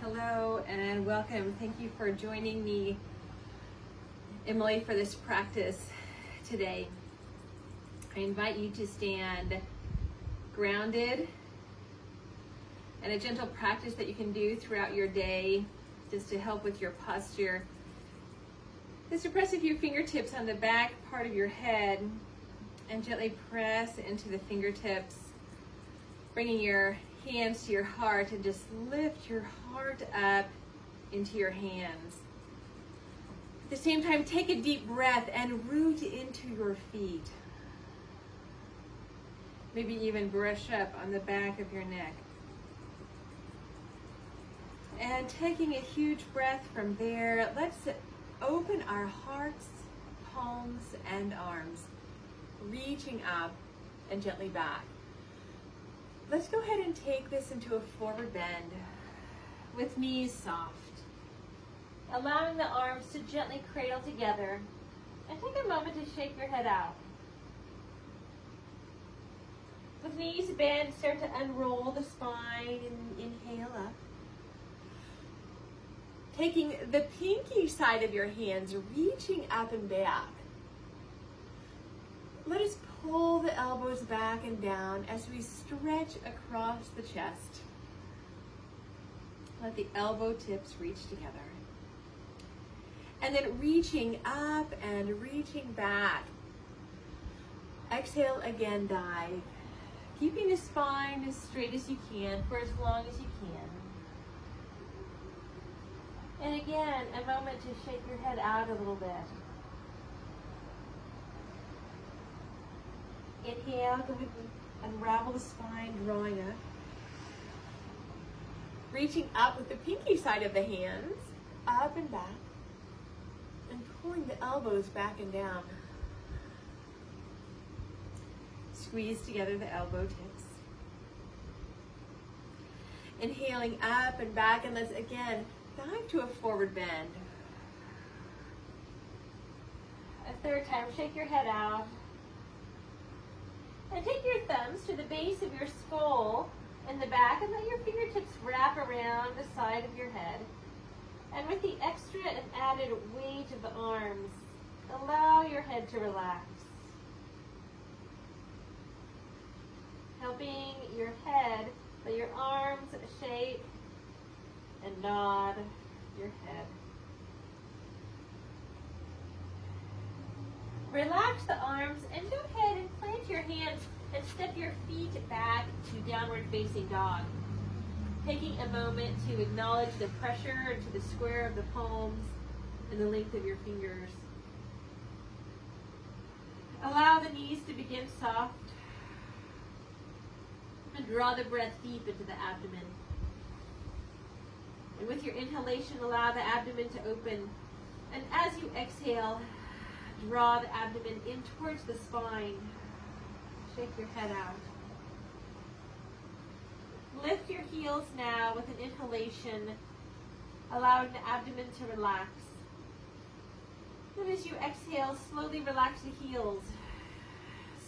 Hello and welcome. Thank you for joining me, Emily, for this practice today. I invite you to stand grounded, and a gentle practice that you can do throughout your day just to help with your posture is to press a few fingertips on the back part of your head and gently press into the fingertips, bringing your hands to your heart, and just lift your heart up into your hands. At the same time, take a deep breath and root into your feet. Maybe even brush up on the back of your neck. And taking a huge breath from there, let's open our hearts, palms, and arms, reaching up and gently back. Let's go ahead and take this into a forward bend with knees soft. Allowing the arms to gently cradle together, and take a moment to shake your head out. With knees bent, start to unroll the spine and inhale up. Taking the pinky side of your hands, reaching up and back. Let us pull the elbows back and down as we stretch across the chest. Let the elbow tips reach together. And then reaching up and reaching back. Exhale again, dive. Keeping the spine as straight as you can for as long as you can. And again, a moment to shake your head out a little bit. Inhale, go ahead and unravel the spine, drawing up. Reaching up with the pinky side of the hands, up and back. And pulling the elbows back and down. Squeeze together the elbow tips. Inhaling up and back, and let's again dive to a forward bend. A third time, shake your head out. And take your thumbs to the base of your skull in the back and let your fingertips wrap around the side of your head. And with the extra and added weight of the arms, allow your head to relax. Helping your head, let your arms shake and nod your head. Relax the arms and go ahead and plant your hands and step your feet back to downward facing dog. Taking a moment to acknowledge the pressure into the square of the palms and the length of your fingers. Allow the knees to begin soft and draw the breath deep into the abdomen. And with your inhalation, allow the abdomen to open. And as you exhale, draw the abdomen in towards the spine. Shake your head out. Lift your heels now with an inhalation, allowing the abdomen to relax. And as you exhale, slowly relax the heels.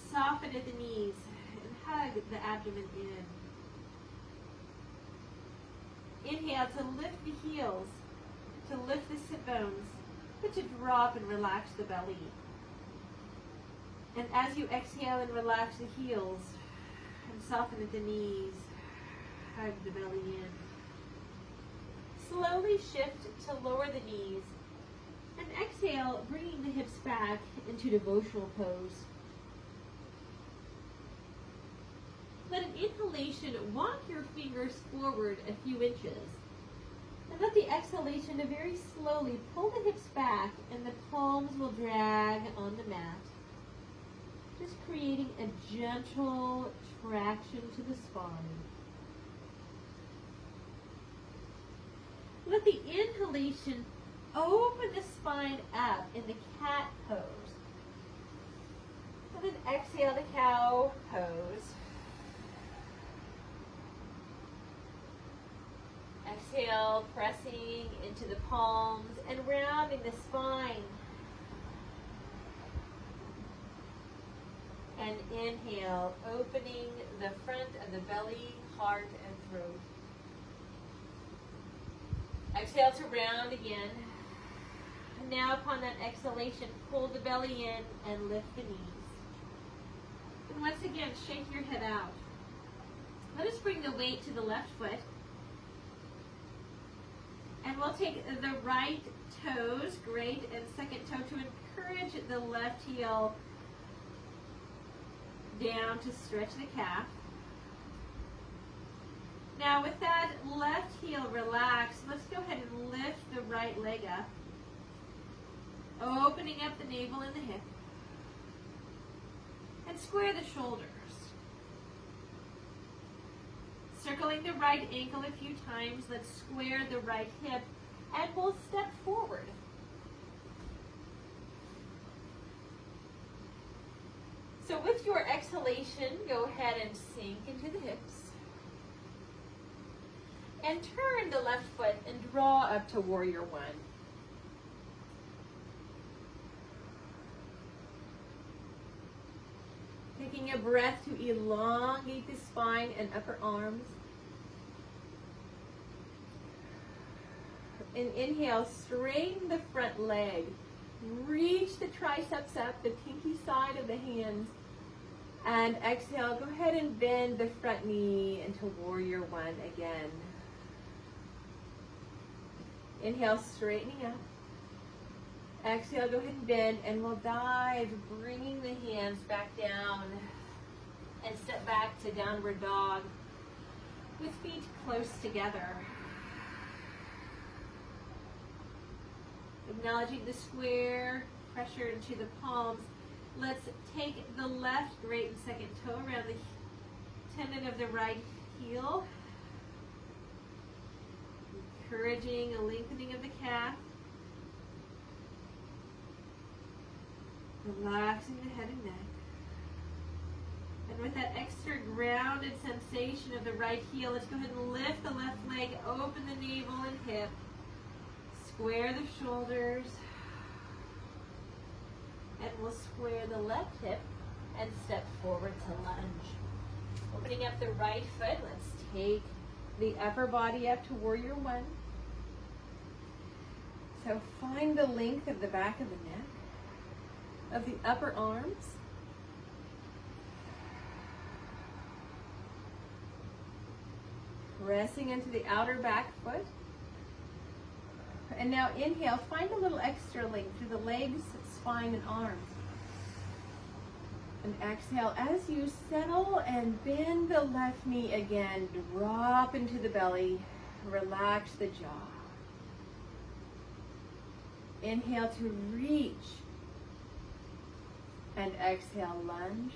Soften at the knees and hug the abdomen in. Inhale to lift the heels, to lift the sit bones, but to drop and relax the belly. And as you exhale and relax the heels and soften at the knees, hug the belly in. Slowly shift to lower the knees and exhale, bringing the hips back into devotional pose. Let an inhalation walk your fingers forward a few inches. And let the exhalation to very slowly pull the hips back, and the palms will drag on the mat. Just creating a gentle traction to the spine. Let the inhalation open the spine up in the cat pose. And then exhale the cow pose. Exhale, pressing into the palms and rounding the spine. And inhale, opening the front of the belly, heart, and throat. exhale to round again. And now upon that exhalation, pull the belly in and lift the knees. And once again, shake your head out. Let us bring the weight to the left foot. And we'll take the right toes, great, and second toe to encourage the left heel down to stretch the calf. Now with that left heel relaxed, let's go ahead and lift the right leg up, opening up the navel and the hip, and square the shoulders. Circling the right ankle a few times, let's square the right hip, and we'll step forward. So with your exhalation, go ahead and sink into the hips. And turn the left foot and draw up to warrior one. Taking a breath to elongate the spine and upper arms. And inhale, straighten the front leg. Reach the triceps up, the pinky side of the hands. And exhale, go ahead and bend the front knee into warrior one again. Inhale, straightening up. Exhale, go ahead and bend, and we'll dive, bringing the hands back down and step back to downward dog with feet close together. Acknowledging the square, pressure into the palms. Let's take the left great and second toe around the tendon of the right heel. Encouraging a lengthening of the calf. Relaxing the head and neck. And with that extra grounded sensation of the right heel, let's go ahead and lift the left leg, open the navel and hip. Square the shoulders. And we'll square the left hip and step forward to lunge. Opening up the right foot, let's take the upper body up to warrior one. So find the length of the back of the neck, of the upper arms. Pressing into the outer back foot. And now inhale, find a little extra length through the legs, spine, and arms. And exhale, as you settle and bend the left knee again, drop into the belly, relax the jaw. Inhale to reach, and exhale, lunge.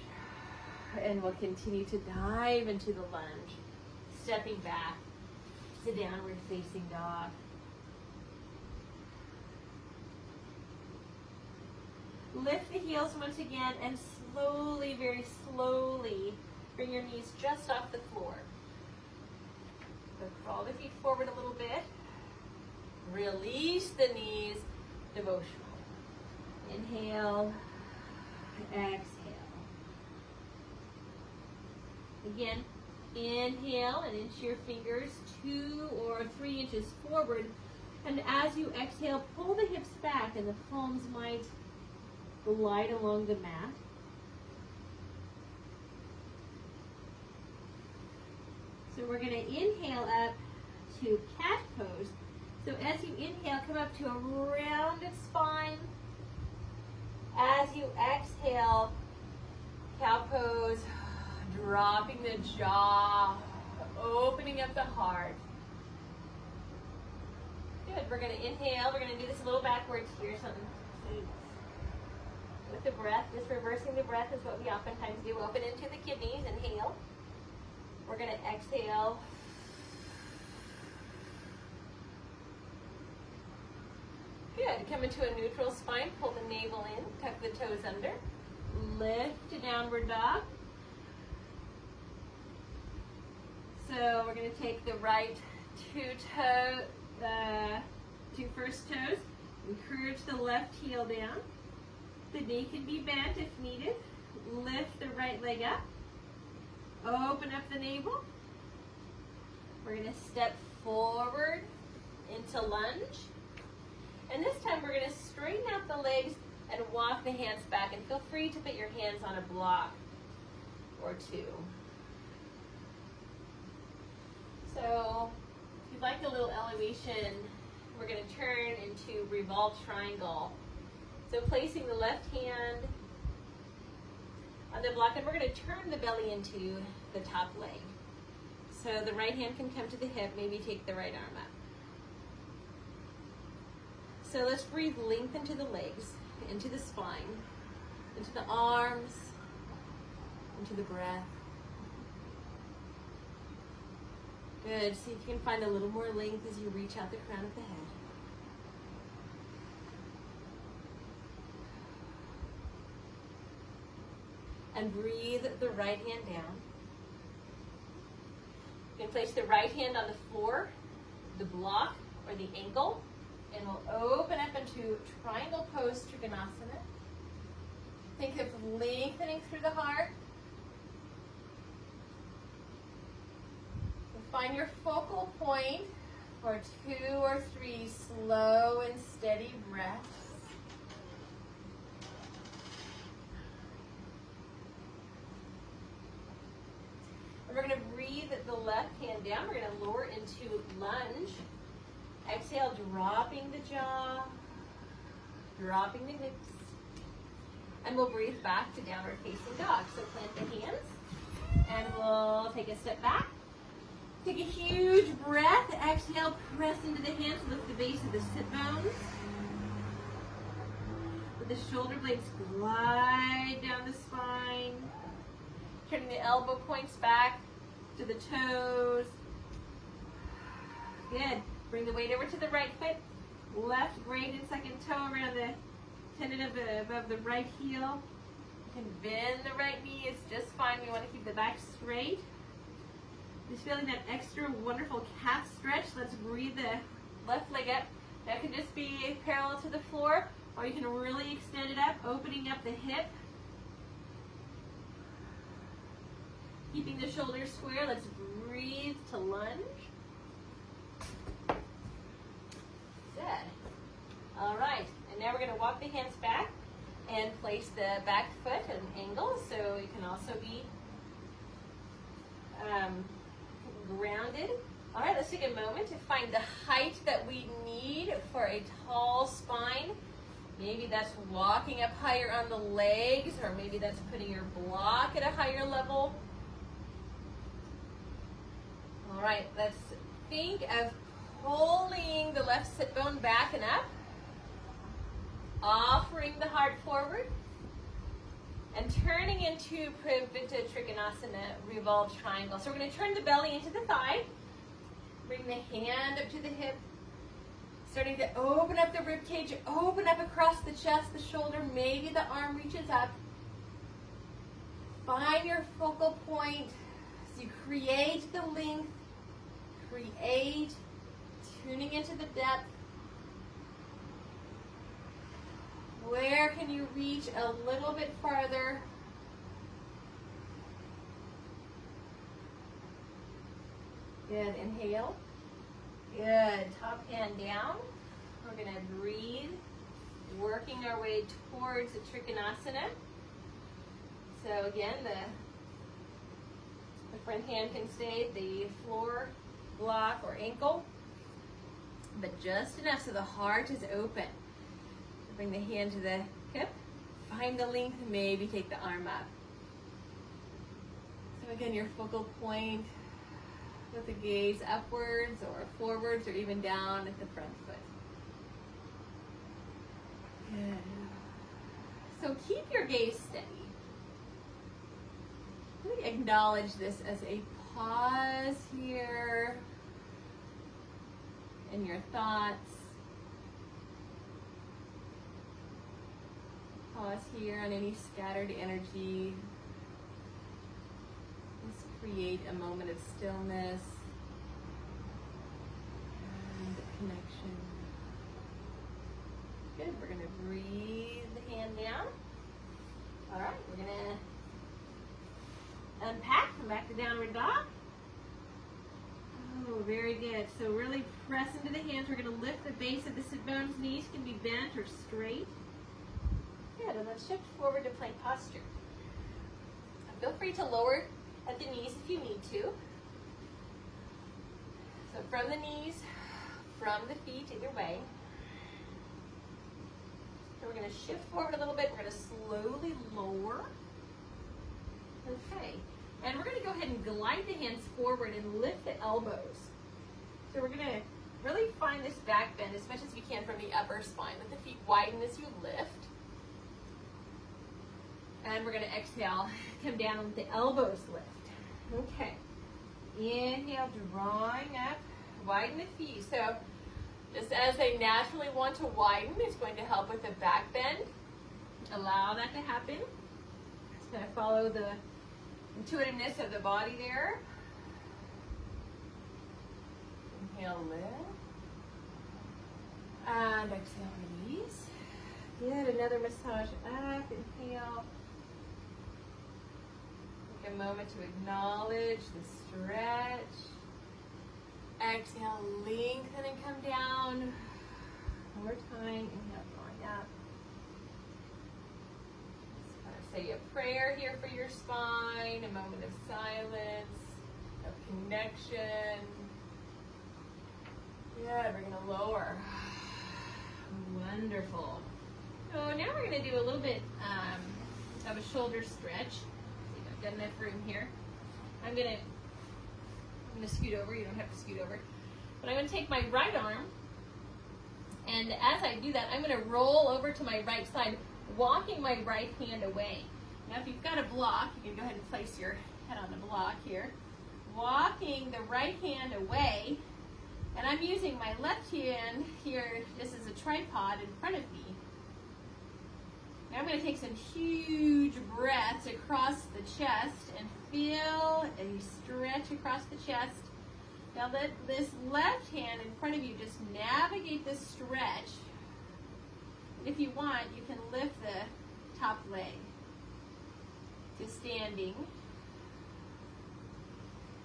And we'll continue to dive into the lunge, stepping back to downward facing dog. Lift the heels once again and slowly, very slowly, bring your knees just off the floor. So crawl the feet forward a little bit. Release the knees, devotional. Inhale, exhale. Again, inhale and inch your fingers 2 or 3 inches forward. And as you exhale, pull the hips back and the palms might glide along the mat. So we're going to inhale up to cat pose. So as you inhale, come up to a rounded spine. As you exhale, cow pose, dropping the jaw, opening up the heart. Good. We're going to inhale. We're going to do this a little backwards here. Something with the breath, just reversing the breath is what we oftentimes do. Open into the kidneys, inhale. We're going to exhale. Good. Come into a neutral spine, pull the navel in, tuck the toes under. Lift to downward dog. So we're going to take the right two first toes, encourage the left heel down. The knee can be bent if needed. Lift the right leg up. Open up the navel. We're going to step forward into lunge. And this time we're going to straighten out the legs and walk the hands back. And feel free to put your hands on a block or two. So if you'd like a little elevation, we're going to turn into revolved triangle. So placing the left hand on the block, and we're going to turn the belly into the top leg. So the right hand can come to the hip, maybe take the right arm up. So let's breathe length into the legs, into the spine, into the arms, into the breath. Good. See if you can find a little more length as you reach out the crown of the head. And breathe the right hand down. You can place the right hand on the floor, the block, or the ankle, and we'll open up into triangle pose, Trikonasana. Think of lengthening through the heart. And find your focal point for 2 or 3 slow and steady breaths. We're going to breathe the left hand down. We're going to lower into lunge. Exhale, dropping the jaw, dropping the hips. And we'll breathe back to downward facing dog. So plant the hands, and we'll take a step back. Take a huge breath. Exhale, press into the hands, lift the base of the sit bones. Let the shoulder blades glide down the spine. Turning the elbow points back to the toes. Good. Bring the weight over to the right foot. Left great and second toe around the tendon above the right heel. You can bend the right knee. It's just fine. We want to keep the back straight. Just feeling that extra wonderful calf stretch. Let's breathe the left leg up. That can just be parallel to the floor, or you can really extend it up, opening up the hip. Keeping the shoulders square, let's breathe to lunge. Good. All right, and now we're going to walk the hands back and place the back foot at an angle, so it can also be grounded. All right, let's take a moment to find the height that we need for a tall spine. Maybe that's walking up higher on the legs, or maybe that's putting your block at a higher level. All right, let's think of pulling the left sit bone back and up, offering the heart forward, and turning into Pravita Trikonasana, revolved triangle. So we're going to turn the belly into the thigh, bring the hand up to the hip, starting to open up the rib cage, open up across the chest, the shoulder, maybe the arm reaches up. Find your focal point as you create the length, create, tuning into the depth. Where can you reach a little bit farther? Good, inhale. Good, top hand down. We're going to breathe, working our way towards the Trikonasana. So again, the front hand can stay the floor, block, or ankle, but just enough so the heart is open. Bring the hand to the hip, find the length, maybe take the arm up. So again, your focal point with the gaze upwards or forwards or even down at the front foot. Good. So keep your gaze steady. Really acknowledge this as a pause here in your thoughts. Pause here on any scattered energy. Just create a moment of stillness and connection. Good. We're going to breathe the hand down. All right. We're going to unpack. Come back to downward dog. Oh, very good. So really press into the hands. We're going to lift the base of the sit bones. Knees can be bent or straight. Good, and let's shift forward to plank posture. Feel free to lower at the knees if you need to. So from the knees, from the feet, either way. So we're going to shift forward a little bit. We're going to slowly lower. Okay. And we're going to go ahead and glide the hands forward and lift the elbows. So we're going to really find this back bend as much as we can from the upper spine. Let the feet widen as you lift. And we're going to exhale, come down and let the elbows lift. Okay. Inhale, drawing up, widen the feet. So just as they naturally want to widen, it's going to help with the back bend. Allow that to happen. It's going to follow the intuitiveness of the body there. Inhale, lift. And exhale, release. Good, another massage up, inhale. Take a moment to acknowledge the stretch. Exhale, lengthen and come down. One more time, inhale, drawing up. Say a prayer here for your spine, a moment of silence, of connection. Good, we're going to lower. Wonderful. So now we're going to do a little bit of a shoulder stretch. I've got enough room here. I'm going to scoot over. You don't have to scoot over. But I'm going to take my right arm, and as I do that, I'm going to roll over to my right side, walking my right hand away. Now if you've got a block, you can go ahead and place your head on the block here. Walking the right hand away, and I'm using my left hand here just as a tripod in front of me. Now I'm going to take some huge breaths across the chest and feel a stretch across the chest. Now let this left hand in front of you just navigate this stretch. If you want, you can lift the top leg to standing.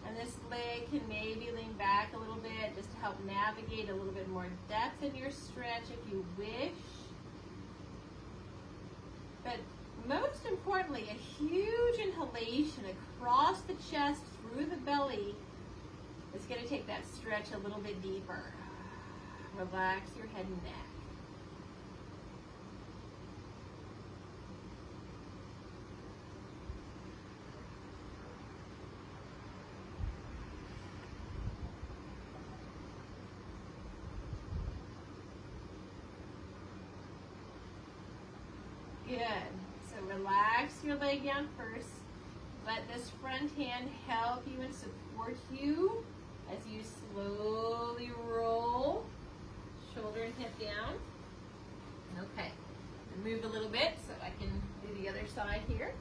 And this leg can maybe lean back a little bit just to help navigate a little bit more depth in your stretch if you wish. But most importantly, a huge inhalation across the chest through the belly is going to take that stretch a little bit deeper. Relax your head and neck. Good. So relax your leg down first. Let this front hand help you and support you as you slowly roll. Shoulder and hip down. Okay. Move a little bit so I can do the other side here.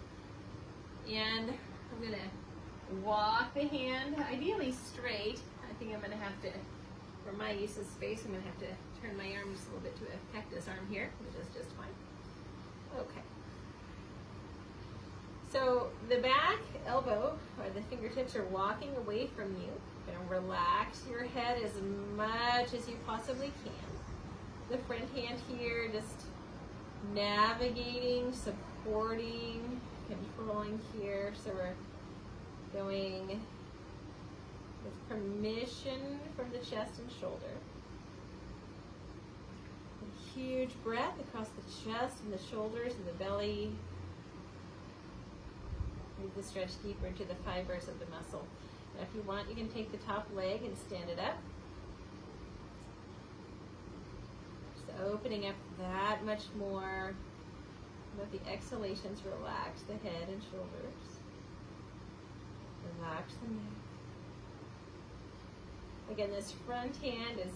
And I'm going to walk the hand ideally straight. I think I'm going to have to, for my use of space, I'm going to have to turn my arm just a little bit to a cactus arm here, which is just fine. Okay. So the back elbow or the fingertips are walking away from you. You're going to relax your head as much as you possibly can. The front hand here just navigating, supporting, controlling here. So we're going with permission from the chest and shoulder. A huge breath across the chest and the shoulders and the belly. Move the stretch deeper into the fibers of the muscle. Now if you want, you can take the top leg and stand it up. Just opening up that much more. Let the exhalations relax the head and shoulders. Relax the neck. Again, this front hand is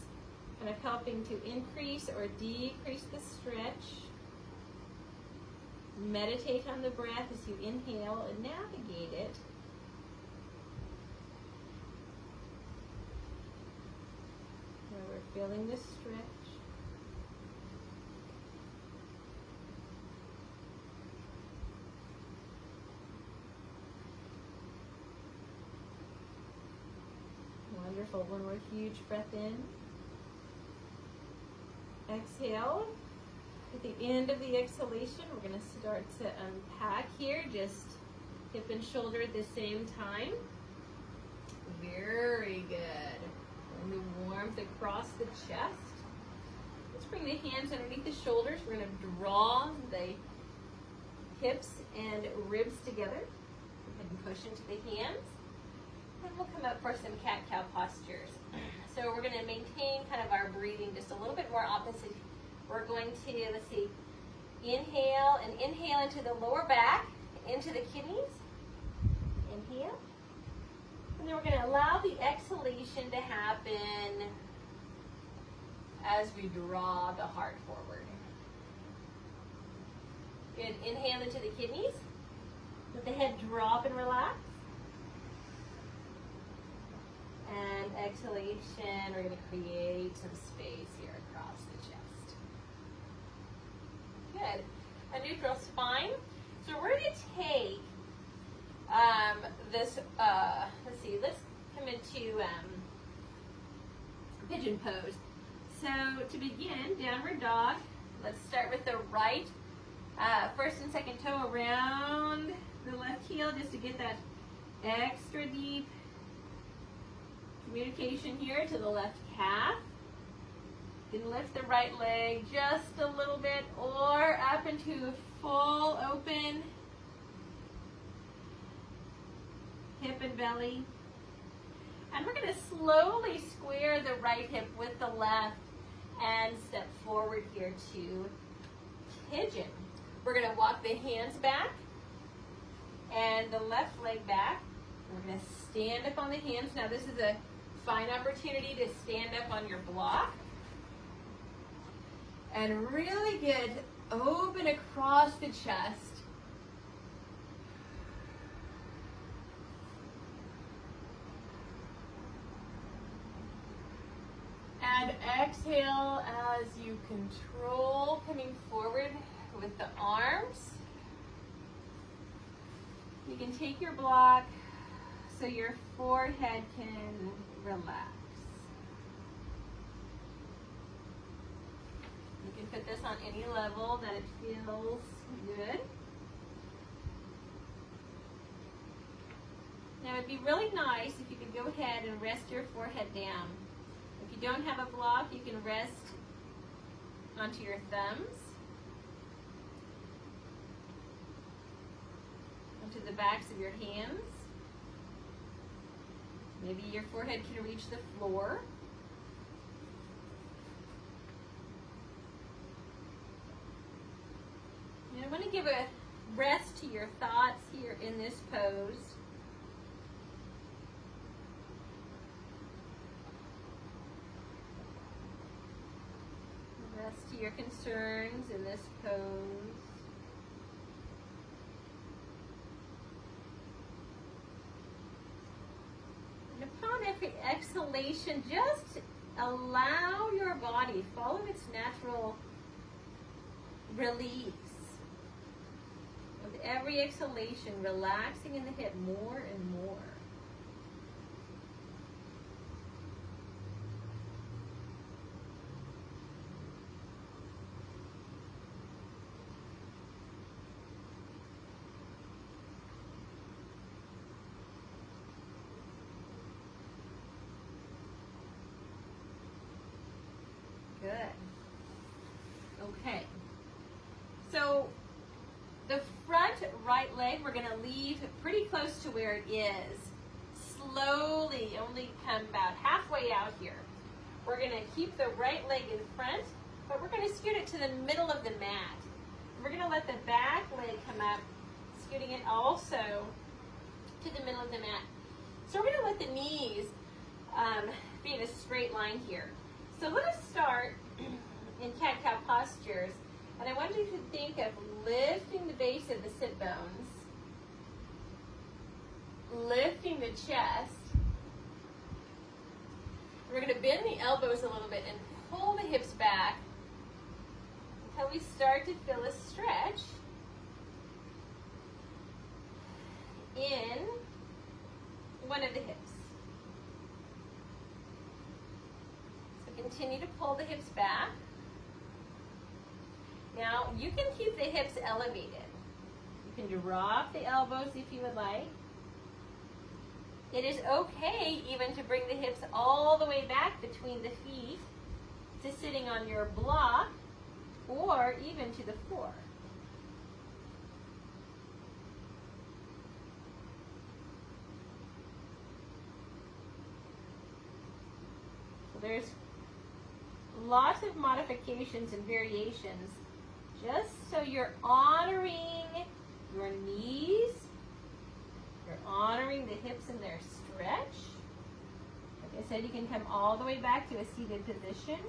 kind of helping to increase or decrease the stretch. Meditate on the breath as you inhale and navigate it. Now we're feeling the stretch. Wonderful. One more huge breath in. Exhale. At the end of the exhalation, we're going to start to unpack here, just hip and shoulder at the same time. Very good. And the warmth across the chest. Let's bring the hands underneath the shoulders. We're going to draw the hips and ribs together. Go ahead and push into the hands. And we'll come up for some cat-cow postures. So we're going to maintain kind of our breathing just a little bit more opposite. We're going to, let's see, inhale and inhale into the lower back, into the kidneys. Inhale. And then we're going to allow the exhalation to happen as we draw the heart forward. Good. Inhale into the kidneys. Let the head drop and relax. And exhalation, we're going to create some space here across the chest. Good. A neutral spine. So we're going to take this, let's see, let's come into pigeon pose. So to begin, downward dog, let's start with the right first and second toe around the left heel just to get that extra deep communication here to the left calf. You can lift the right leg just a little bit or up into a full open hip and belly. And we're going to slowly square the right hip with the left and step forward here to pigeon. We're going to walk the hands back and the left leg back. We're going to stand up on the hands. Now this is a fine opportunity to stand up on your block. And really good, open across the chest. And exhale as you control coming forward with the arms. You can take your block so your forehead can relax. You can put this on any level that it feels good. Now it'd be really nice if you could go ahead and rest your forehead down. If you don't have a block, you can rest onto your thumbs, onto the backs of your hands. Maybe your forehead can reach the floor. And I want to give a rest to your thoughts here in this pose. Rest to your concerns in this pose. And upon every exhalation, just allow your body, follow its natural release. With every exhalation, relaxing in the hip more and more. Good. Okay. So the front right leg we're going to leave pretty close to where it is. Slowly, only come about halfway out here. We're going to keep the right leg in front, but we're going to scoot it to the middle of the mat. We're going to let the back leg come up, scooting it also to the middle of the mat. So we're going to let the knees be in a straight line here. So let us start in cat-cow postures. And I want you to think of lifting the base of the sit bones, lifting the chest. We're going to bend the elbows a little bit and pull the hips back until we start to feel a stretch in one of the hips. continue to pull the hips back. Now, you can keep the hips elevated. You can drop the elbows if you would like. It is okay even to bring the hips all the way back between the feet to sitting on your block or even to the floor. So there's lots of modifications and variations just so you're honoring your knees. You're honoring the hips in their stretch. Like I said, you can come all the way back to a seated position.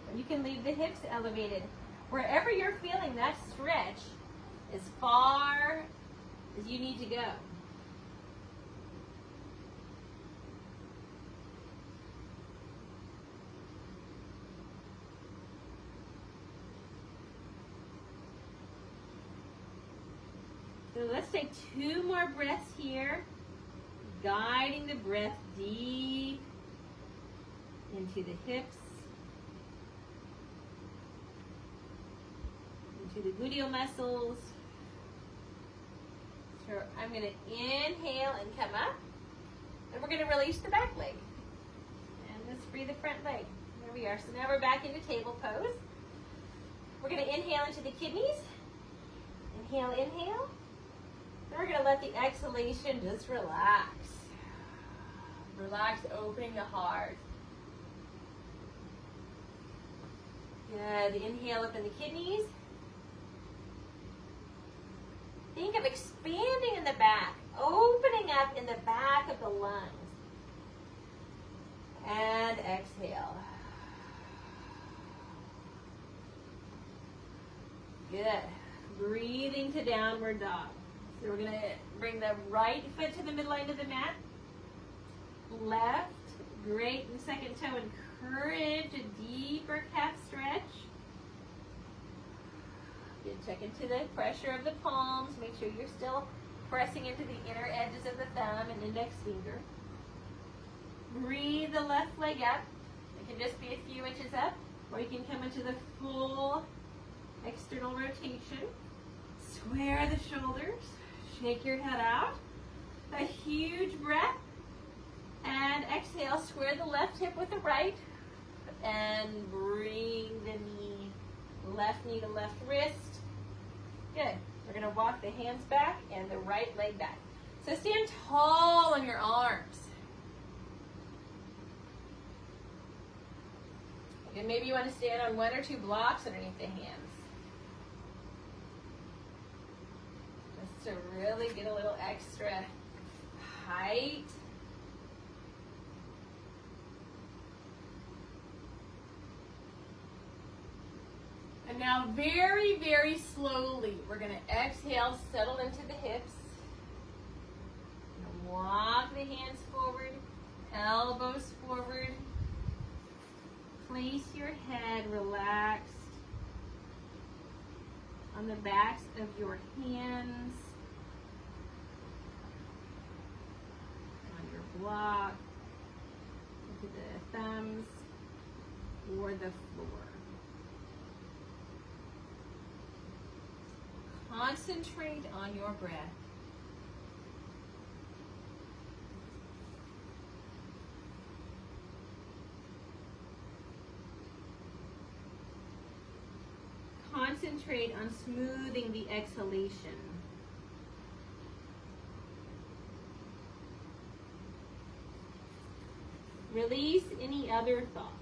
Or you can leave the hips elevated. Wherever you're feeling that stretch, as far as you need to go. So let's take 2 more breaths here, guiding the breath deep into the hips, into the gluteal muscles. So I'm going to inhale and come up, and we're going to release the back leg. And let's free the front leg. There we are. So now we're back into table pose. We're going to inhale into the kidneys. Inhale, inhale. We're going to let the exhalation just relax. Relax, opening the heart. Good. Inhale up in the kidneys. Think of expanding in the back, opening up in the back of the lungs. And exhale. Good. Breathing to downward dog. So we're going to bring the right foot to the midline of the mat. Left, great, and second toe, encourage a deeper calf stretch. Good, check into the pressure of the palms. Make sure you're still pressing into the inner edges of the thumb and index finger. Breathe the left leg up. It can just be a few inches up, or you can come into the full external rotation. Square the shoulders. Shake your head out. A huge breath. And exhale, square the left hip with the right. And bring the knee, left knee to left wrist. Good. We're going to walk the hands back and the right leg back. So stand tall on your arms. And maybe you want to stand on 1 or 2 blocks underneath the hands. To really get a little extra height. And now very, very slowly, we're going to exhale, settle into the hips. Walk the hands forward, elbows forward. Place your head relaxed on the backs of your hands. Block into the thumbs or the floor. Concentrate on your breath. Concentrate on smoothing the exhalation. Release any other thoughts.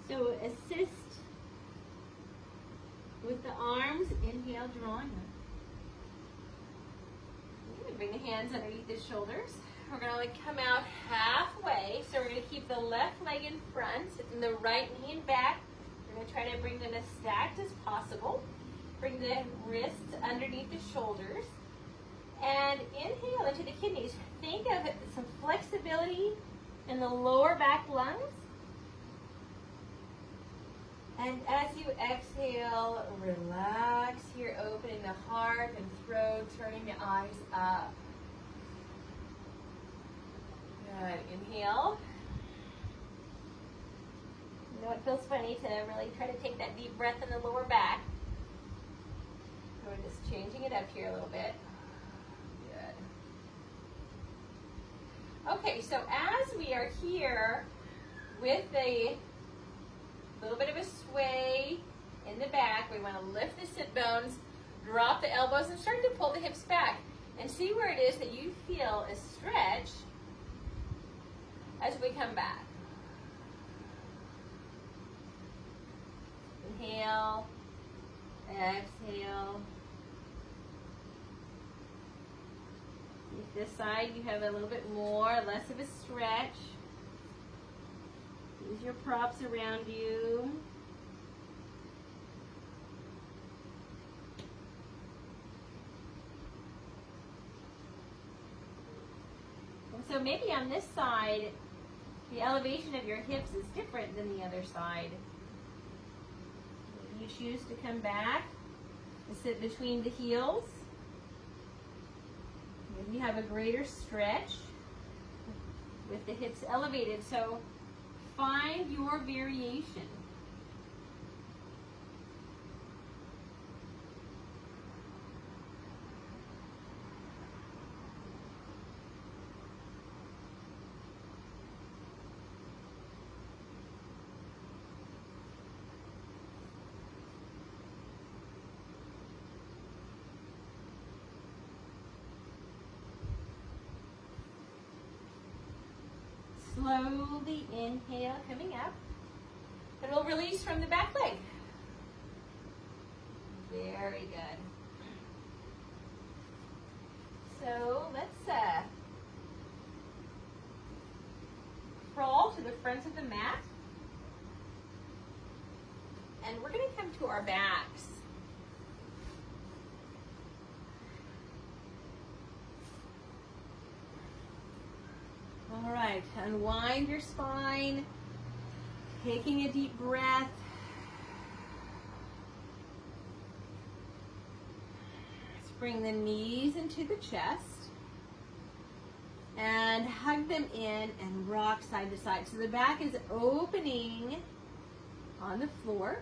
So assist with the arms, inhale, drawing up. Bring the hands underneath the shoulders. We're going to come out halfway. So we're going to keep the left leg in front and the right knee in back. We're going to try to bring them as stacked as possible. Bring the wrists underneath the shoulders. And inhale into the kidneys. Think of some flexibility in the lower back lungs. And as you exhale, relax here, opening the heart and throat, turning the eyes up. Good. Inhale. You know, it feels funny to really try to take that deep breath in the lower back. We're just changing it up here a little bit. Good. Okay, so as we are here with a little bit of a sway in the back, we want to lift the sit bones, drop the elbows, and start to pull the hips back. And see where it is that you feel a stretch as we come back. Inhale, exhale. If this side you have a little bit more, less of a stretch. Use your props around you. And so maybe on this side, the elevation of your hips is different than the other side. Maybe you choose to come back and sit between the heels. Maybe you have a greater stretch with the hips elevated. So find your variation. Slowly inhale, coming up. And we'll release from the back leg. Very good. So let's crawl to the front of the mat. And we're going to come to our backs. All right, unwind your spine, taking a deep breath. Let's bring the knees into the chest and hug them in and rock side to side. So the back is opening on the floor.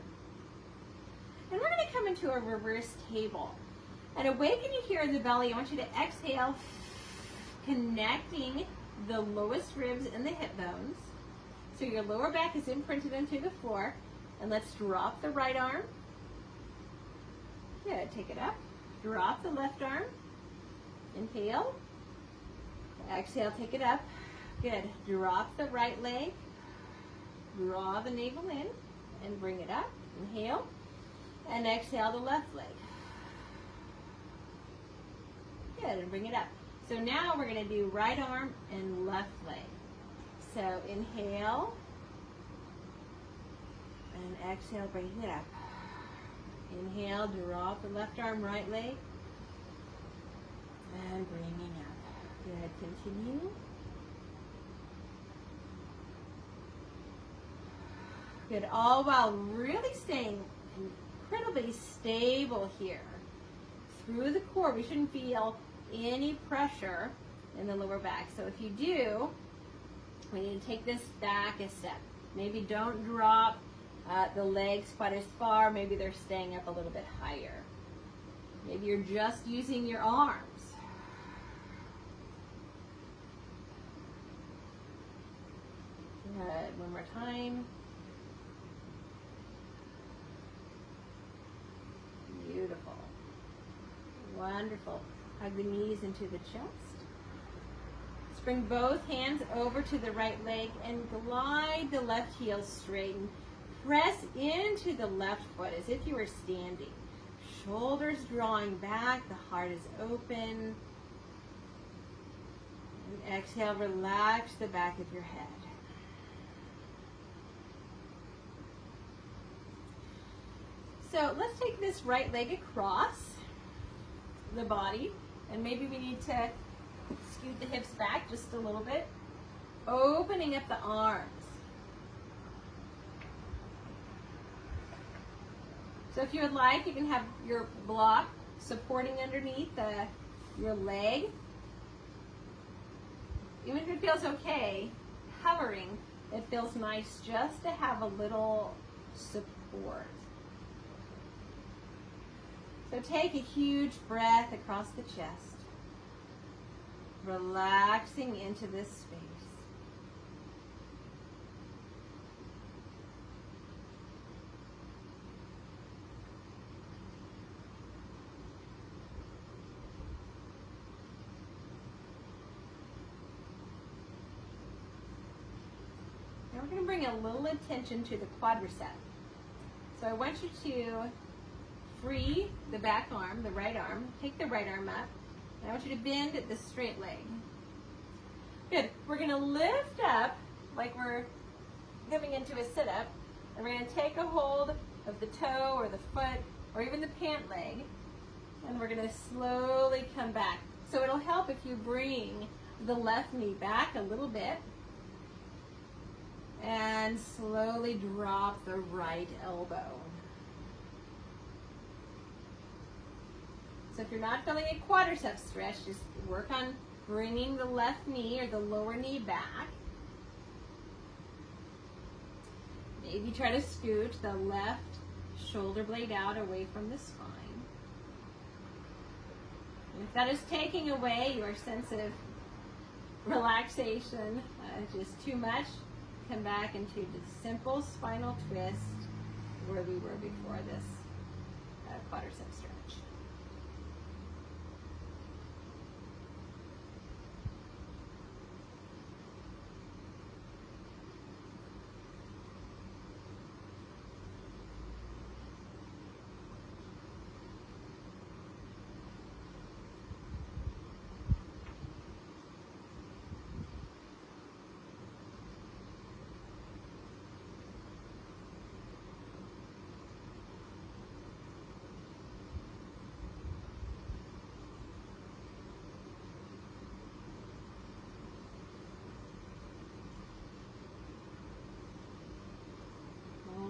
And we're going to come into a reverse table. And awakening here in the belly, I want you to exhale, connecting the lowest ribs and the hip bones. So your lower back is imprinted into the floor. And let's drop the right arm. Good, take it up. Drop the left arm. Inhale. Exhale, take it up. Good, drop the right leg. Draw the navel in and bring it up. Inhale. And exhale the left leg. Good, and bring it up. So now we're going to do right arm and left leg. So inhale and exhale, bring it up. Inhale, drop the left arm, right leg, and bringing up. Good, continue. Good, all while really staying incredibly stable here. Through the core, we shouldn't feel any pressure in the lower back. So if you do, we need to take this back a step. Maybe don't drop the legs quite as far. Maybe they're staying up a little bit higher. Maybe you're just using your arms. Good. One more time. Beautiful. Wonderful. Hug the knees into the chest. Let's bring both hands over to the right leg and glide the left heel straight. And press into the left foot as if you were standing. Shoulders drawing back, the heart is open. And exhale, relax the back of your head. So let's take this right leg across the body, and maybe we need to scoot the hips back just a little bit, opening up the arms. So if you would like, you can have your block supporting underneath your leg. Even if it feels okay, hovering, it feels nice just to have a little support. So take a huge breath across the chest, relaxing into this space. Now we're going to bring a little attention to the quadricep. So I want you to free the back arm, the right arm. Take the right arm up. And I want you to bend the straight leg. Good. We're going to lift up like we're coming into a sit-up. And we're going to take a hold of the toe or the foot or even the pant leg. And we're going to slowly come back. So it'll help if you bring the left knee back a little bit. And slowly drop the right elbow. So if you're not feeling a quadricep stretch, just work on bringing the left knee or the lower knee back. Maybe try to scoot the left shoulder blade out away from the spine. And if that is taking away your sense of relaxation, just too much, come back into the simple spinal twist where we were before this quadricep stretch.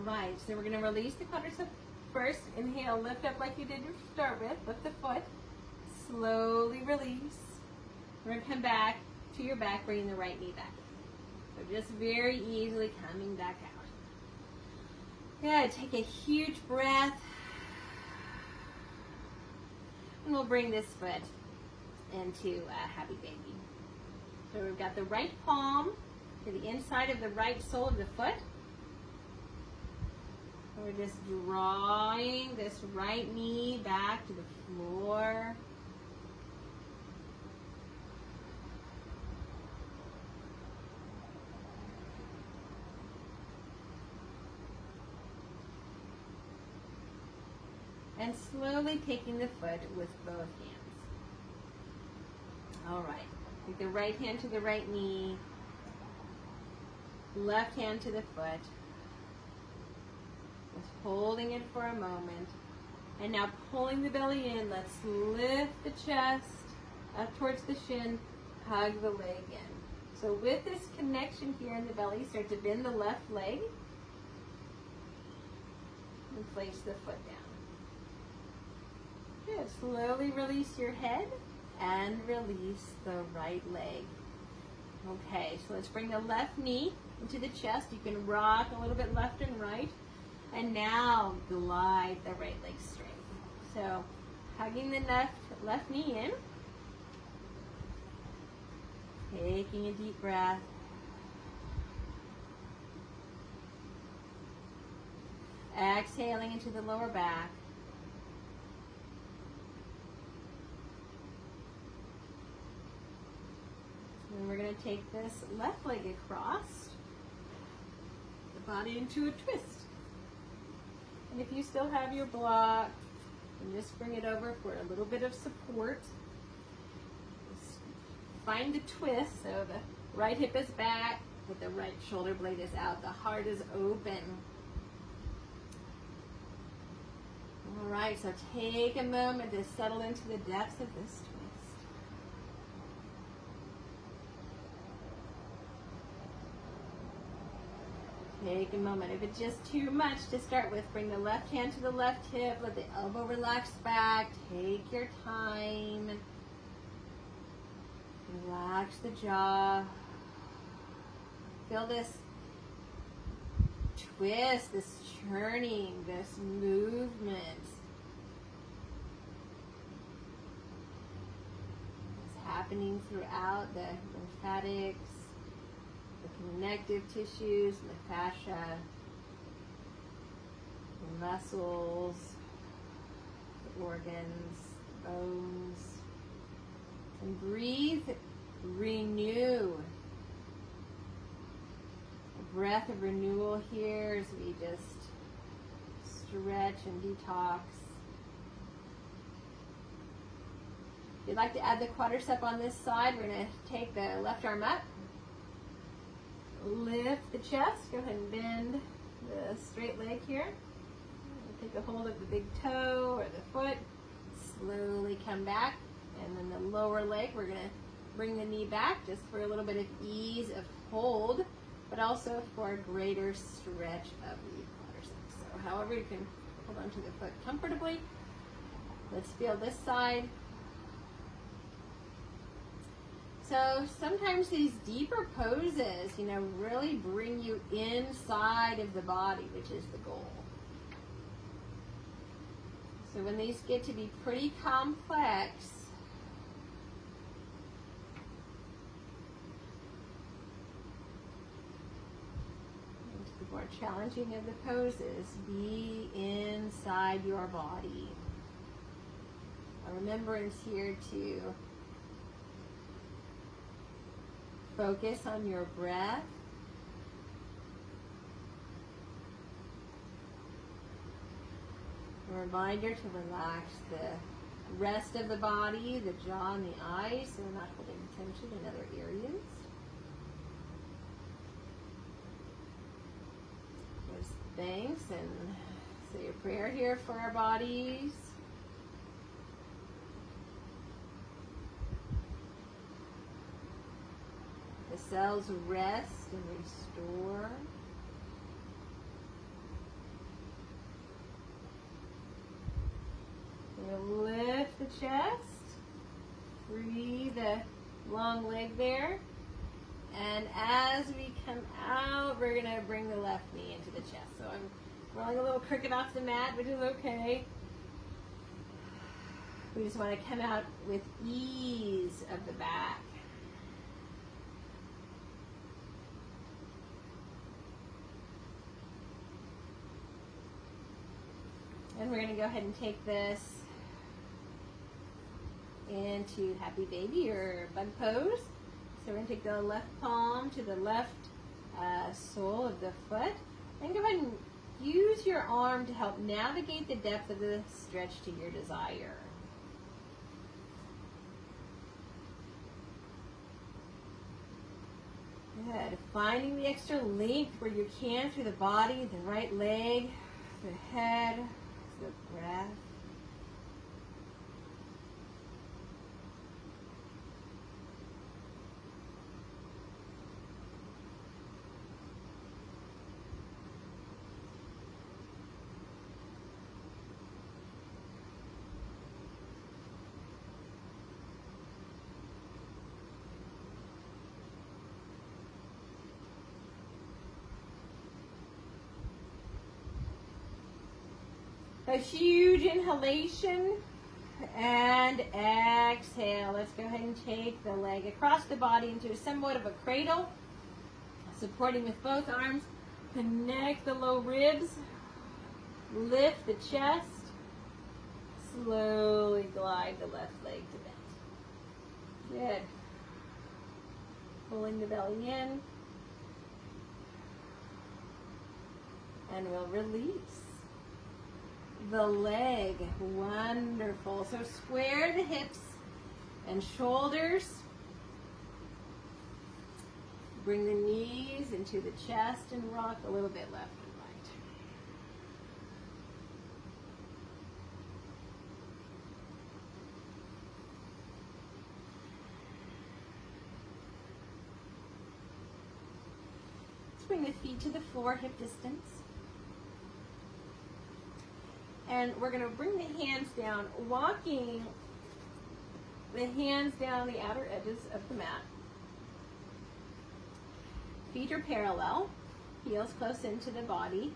Right, so we're going to release the quadricep first. Inhale, lift up like you did to start with. Lift the foot. Slowly release. We're going to come back to your back, bringing the right knee back. So just very easily coming back out. Good, take a huge breath. And we'll bring this foot into a happy baby. So we've got the right palm to the inside of the right sole of the foot. We're just drawing this right knee back to the floor. And slowly taking the foot with both hands. All right. Take the right hand to the right knee. Left hand to the foot. Just holding it for a moment. And now pulling the belly in. Let's lift the chest up towards the shin. Hug the leg in. So with this connection here in the belly, start to bend the left leg. And place the foot down. Good. Slowly release your head and release the right leg. Okay, so let's bring the left knee into the chest. You can rock a little bit left and right. And now glide the right leg straight. So hugging the left knee in. Taking a deep breath. Exhaling into the lower back. And we're going to take this left leg across the body into a twist. And if you still have your block, then just bring it over for a little bit of support. Just find the twist, so the right hip is back, but the right shoulder blade is out. The heart is open. All right, so take a moment to settle into the depths of this twist. Take a moment. If it's just too much to start with, bring the left hand to the left hip, let the elbow relax back, take your time. Relax the jaw. Feel this twist, this churning, this movement. It's happening throughout the lymphatics, the connective tissues, the fascia, the muscles, the organs, the bones. And breathe, renew. A breath of renewal here as we just stretch and detox. If you'd like to add the quadricep on this side, we're going to take the left arm up. Lift the chest. Go ahead and bend the straight leg here. Take a hold of the big toe or the foot. Slowly come back. And then the lower leg, we're going to bring the knee back just for a little bit of ease of hold, but also for a greater stretch of the quadriceps. So however you can hold onto the foot comfortably. Let's feel this side. So sometimes these deeper poses, really bring you inside of the body, which is the goal. So when these get to be pretty complex, the more challenging of the poses, be inside your body. A remembrance here to focus on your breath. A reminder to relax the rest of the body, the jaw and the eyes, so we're not holding tension in other areas. Just thanks and say a prayer here for our bodies. The cells rest and restore. We'll lift the chest. Free the long leg there. And as we come out, we're going to bring the left knee into the chest. So I'm rolling a little crooked off the mat, which is okay. We just want to come out with ease of the back. And we're going to go ahead and take this into happy baby or bug pose. So we're going to take the left palm to the left sole of the foot. And go ahead and use your arm to help navigate the depth of the stretch to your desire. Good. Finding the extra length where you can through the body, the right leg, the head, the breath. A huge inhalation and exhale. Let's go ahead and take the leg across the body into somewhat of a cradle, supporting with both arms. Connect the low ribs, lift the chest, slowly glide the left leg to bend. Good. Pulling the belly in, and we'll release. the leg. Wonderful. So square the hips and shoulders. Bring the knees into the chest and rock a little bit left and right. Let's bring the feet to the floor, hip distance. And we're going to bring the hands down, walking the hands down the outer edges of the mat. Feet are parallel, heels close into the body.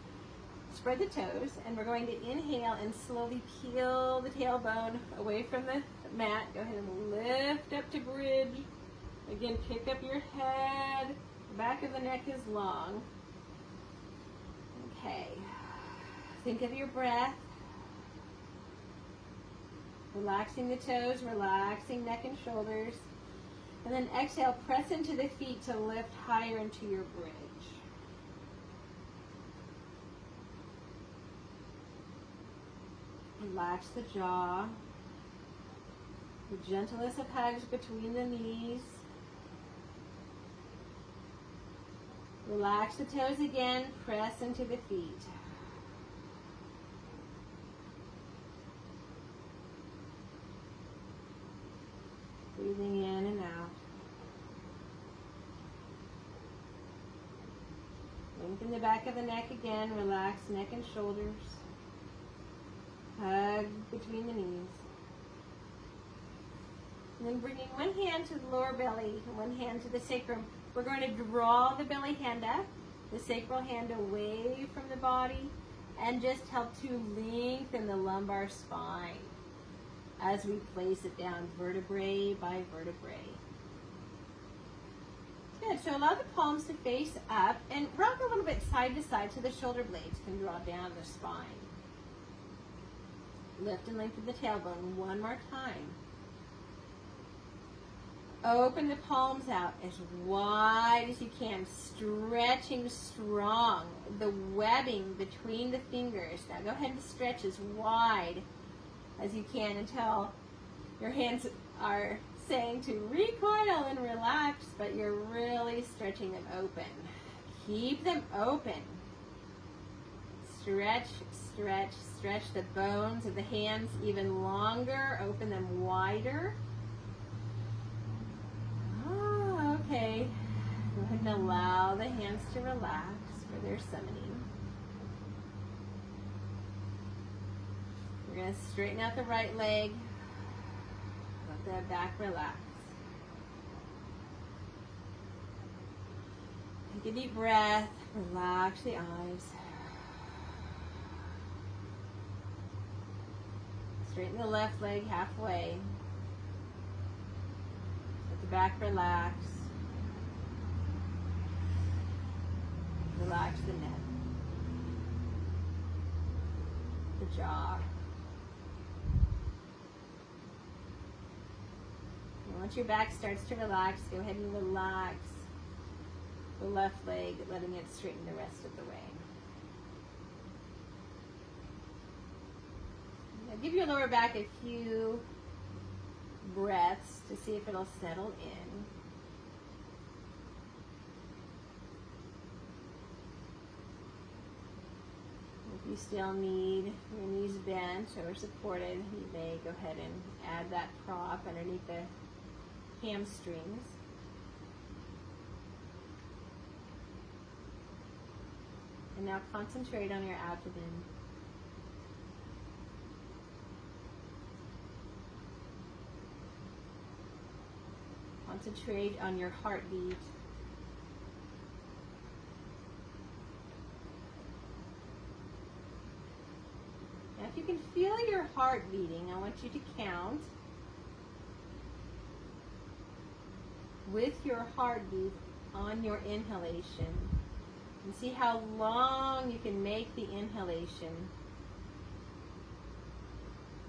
Spread the toes, and we're going to inhale and slowly peel the tailbone away from the mat. Go ahead and lift up to bridge. Again, pick up your head. The back of the neck is long. Okay. Think of your breath. Relaxing the toes, relaxing neck and shoulders. And then exhale, press into the feet to lift higher into your bridge. Relax the jaw. The gentlest of hugs between the knees. Relax the toes again, press into the feet. Breathing in and out. Lengthen the back of the neck again. Relax neck and shoulders. Hug between the knees. And then bringing one hand to the lower belly and one hand to the sacrum. We're going to draw the belly hand up, the sacral hand away from the body, and just help to lengthen the lumbar spine as we place it down vertebrae by vertebrae. Good, so allow the palms to face up and rock a little bit side to side so the shoulder blades can draw down the spine. Lift and lengthen the tailbone one more time. Open the palms out as wide as you can, stretching strong. The webbing between the fingers. Now go ahead and stretch as wide as you can until your hands are saying to recoil and relax, but you're really stretching them open. Keep them open. Stretch, stretch, stretch the bones of the hands even longer. Open them wider. Oh, okay. Go ahead and allow the hands to relax for their summoning. We're going to straighten out the right leg. Let the back relax. Take a deep breath. Relax the eyes. Straighten the left leg halfway. Let the back relax. Relax the neck. The jaw. And once your back starts to relax, go ahead and relax the left leg, letting it straighten the rest of the way. Now give your lower back a few breaths to see if it'll settle in. If you still need your knees bent or supported, you may go ahead and add that prop underneath the hamstrings. And now concentrate on your abdomen. Concentrate on your heartbeat. Now, if you can feel your heart beating, I want you to count with your heartbeat on your inhalation. And see how long you can make the inhalation.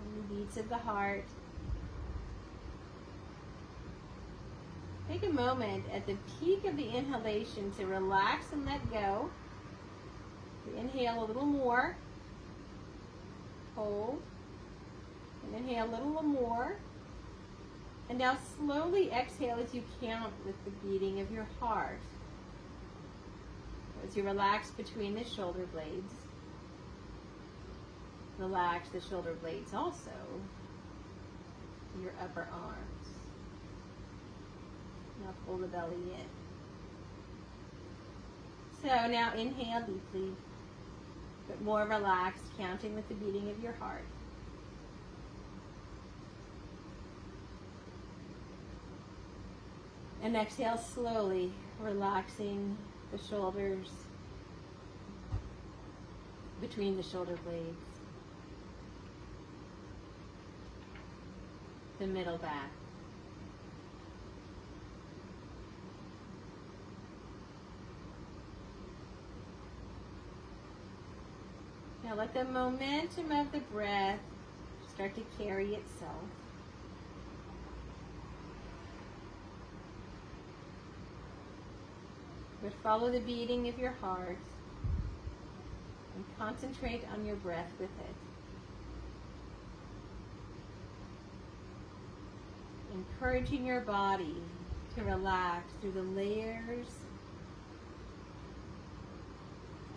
And the beats of the heart. Take a moment at the peak of the inhalation to relax and let go. Inhale a little more. hold. And inhale a little more. And now slowly exhale as you count with the beating of your heart. As you relax between the shoulder blades. Relax the shoulder blades also. Your upper arms. Now pull the belly in. So now inhale deeply, but more relaxed, counting with the beating of your heart. And exhale slowly, relaxing the shoulders between the shoulder blades, the middle back. Now let the momentum of the breath start to carry itself. But follow the beating of your heart and concentrate on your breath with it. Encouraging your body to relax through the layers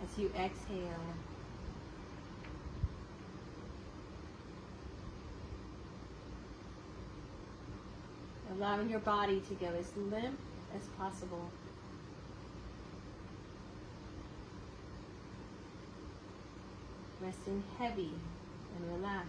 as you exhale. Allowing your body to go as limp as possible. Resting heavy and relaxed.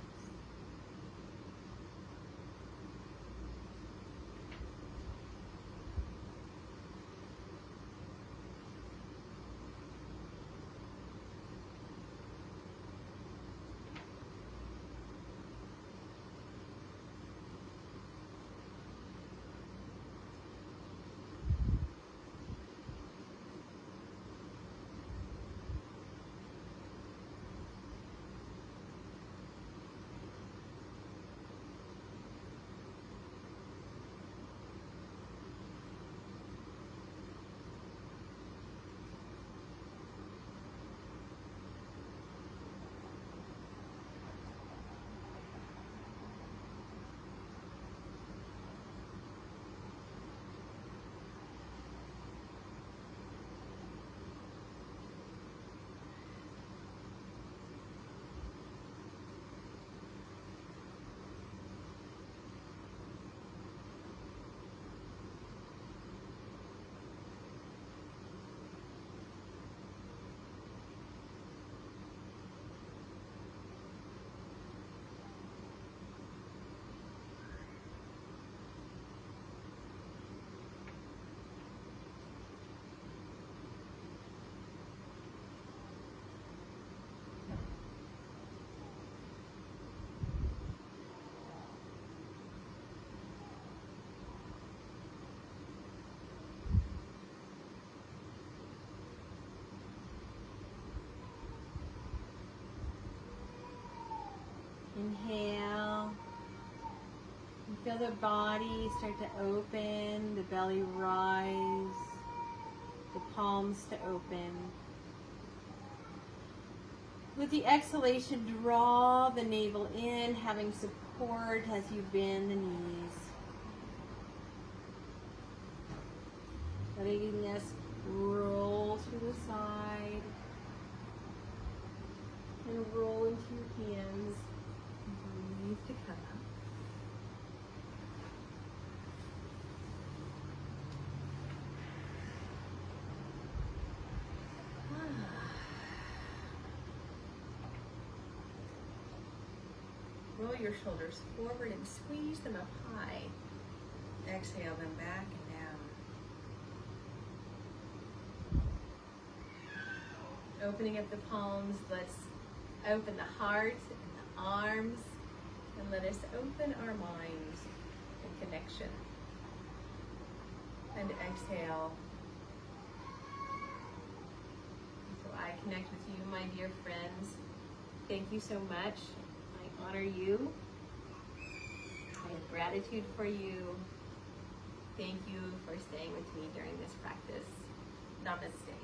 Inhale. And feel the body start to open, the belly rise, the palms to open. With the exhalation, draw the navel in, having support as you bend the knees. Letting us roll to the side and roll into your hands. Breathe to come up. Roll your shoulders forward and squeeze them up high. Exhale them back and down. Opening up the palms, let's open the heart and the arms, and let us open our minds in connection. And exhale. So I connect with you, my dear friends. Thank you so much. I honor you. I have gratitude for you. Thank you for staying with me during this practice. Namaste.